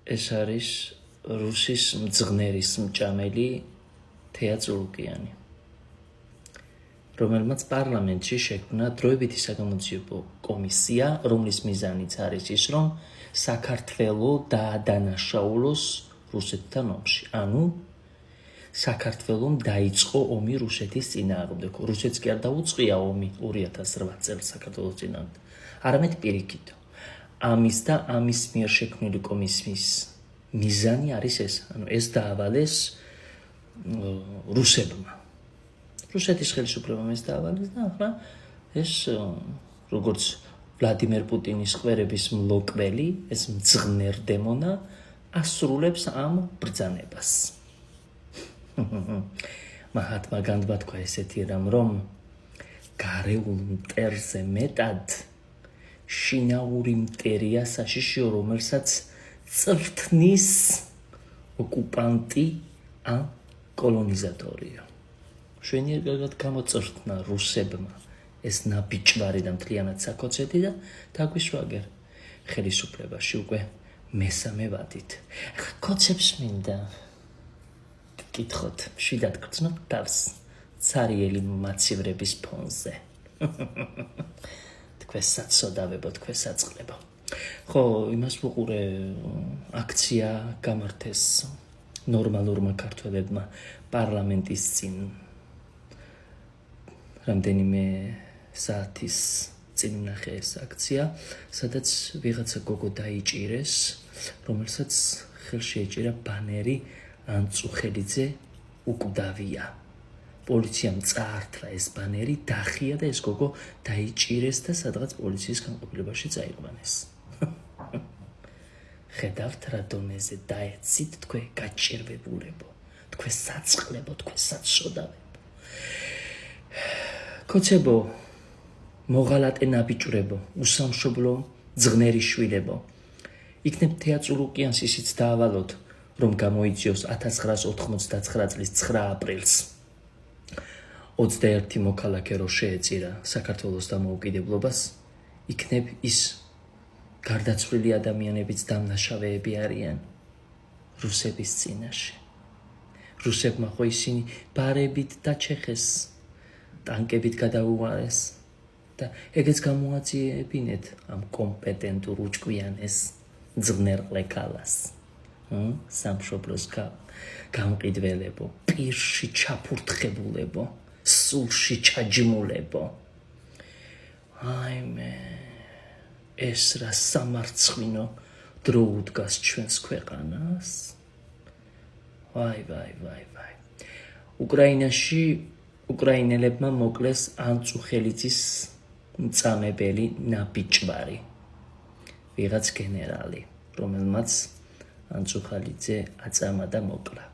ეს არის რუსის მძღნერის მჭამელი თეა წულუკიანი, რომელმაც პარლამენტში შექმნა დროებითი საგამოძიებო კომისია, რომლის მიზანიც არის ის, რომ საქართველო დაადანაშაულოს რუსეთთან ომში. ანუ საქართველომ დაიწყო ომი რუსეთის წინააღმდეგ. რუსეთს კი არ დაუწყია ომი 2008 წელს საქართველოს წინააღმდეგ. არამედ პირიქით. ამის და ამის მიერ შექმნილი კომისიის მიზანი არის ეს, ანუ ეს დაავალეს რუსებმა. რუსეთის ხელისუფლებამ ეს დაავალეს და ახლა ეს როგორც ვლადიმერ პუტინის ყვერების მლოკველი, ეს მძღნერ-დემონა ასრულებს ამ ბრძანებას. მაჰათმა განდმა თქვა ესეთი რამ, რომ გარეულ მტერზე მეტად შინაური მტერია საშიშიო, რომელსაც წვრთნის ოკუპანტი ან კოლონიზატორია. შვენიერგად გამოწვრთნა რუსებმა ეს ნაბიჯვარი და მთლიანად საკოცეთი და დაგვიშვაგერ ხელისუფლებაში უკვე მესამე ვადით. კოცებს მინდა გკითხოთ, შვიდად გრძნობ თავს ცარიელი მაცივრების ფონზე. თქვენ საწოდავებო, თქვენ საწყლებო. ხო, იმას ვუყურე, აქცია გამართეს ნორმალურმა ქართველებმა პარლამენტის წინ რამდენიმე საათის წინ ვნახე ეს აქცია, სადაც ვიღაცა გოგო დაიჭირეს, რომელსაც ხელში ეჭირა ბანერი ანწუხელიძე უკვდავია. პოლიციამ წაართლა ეს ბანერი, დახია და ეს გოგო დაიჭირეს და სადღაც პოლიციის განყოფილებაში წაიყვანეს. ხედავთ რა დონეზე დაეცით თქვენ გაჭირვებულებო, თქვენ საწყლებო, თქვენ საწოდავებო. კოცებო, მოღალატე ნაბიჯვრებო, უსამშობლო ძღნერი შვილებო. იქნებ თეა წულუკიანს ისიც დაავალოთ, რომ გამოიწვიოს 1989 წლის 9 აპრილს 21 მოქალაქე რო შეეწირა საქართველოს დამოუკიდებლობას, იქნებ ის გარდაცვლილი ადამიანებიც დამნაშავეები არიან რუსების წინაშე. რუსებმა ხო ისინი ბარებით დაჩეხეს, ტანკებით გადაუღარეს და ეგეც გამოაწიებინეთ ამ კომპეტენტურ უჭკვიანეს ძღნერყლე ქალას. სამშობლოს გამყიდველებო, პირში ჩაფურთხებულებო, სულში ჩაჯმულებო. აიმე, ეს რა სამარცხვინო დრო უდგას ჩვენს ქვეყანას. ვაი. უკრაინაში უკრაინელებმა მოკლეს ანწუხელიძის მწამებელი ნაბიჯვარი, ვიღაც გენერალი, რომელმაც ანწუხელიძე აწამა და მოკლა.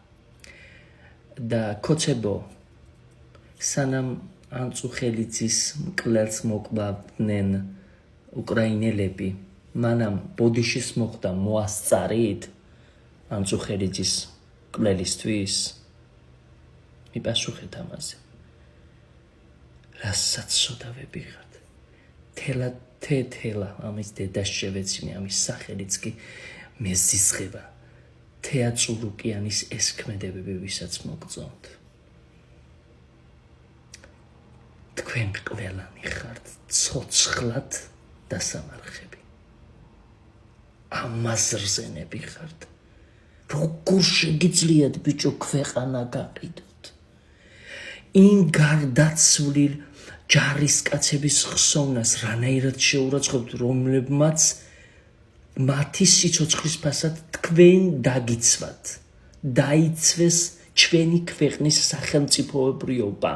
და კოცებო, სანამ ანწუხელიძის მკვლელს მოკლავდნენ უკრაინელები, მანამ ბოდიშის მოხდა მოასწარით ანწუხელიძის მკვლელისთვის. მიპასუხეთ ამაზე. რასაც სოდავები ხართ. თელა ამის დედას შევეცინე, ამის სახელიც კი მეზიზღება. თეა წულუკიანის ეს ქმედებები ვისაც მოგწონთ. თქვენ ყველანი ხართ ცოცხლად დასამარხები. ამაზრზენები ხართ. როგორ შეგიძლიათ ბიჭო ქვეყანა გაყიდოთ? იმ გარდაცვლილ ჯარისკაცების ხსოვნას რანაირად შეურაცხყოფთ, რომლებმაც მათი სიცოცხლის ფასად თქვენ დაგიცვათ, დაიცვეს ჩვენი ქვეყნის სახელმწიფოებრიობა.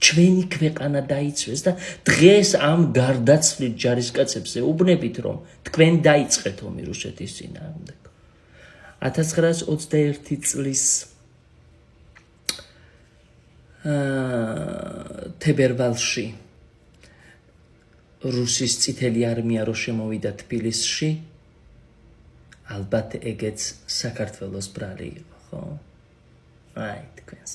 ჩვენი ქვეყანა დაიცვეს და დღეს ამ გარდაცვლილ ჯარისკაცებს ეუბნებით, რომ თქვენ დაიწყეთ ომი რუსეთის წინააღმდეგ. 1921 წლის თებერვალში რუსის წითელი არმია რო შემოვიდა თბილისში, ალბათ ეგეც საქართველოს ბრალი იყო, ხო? აი, თქვენს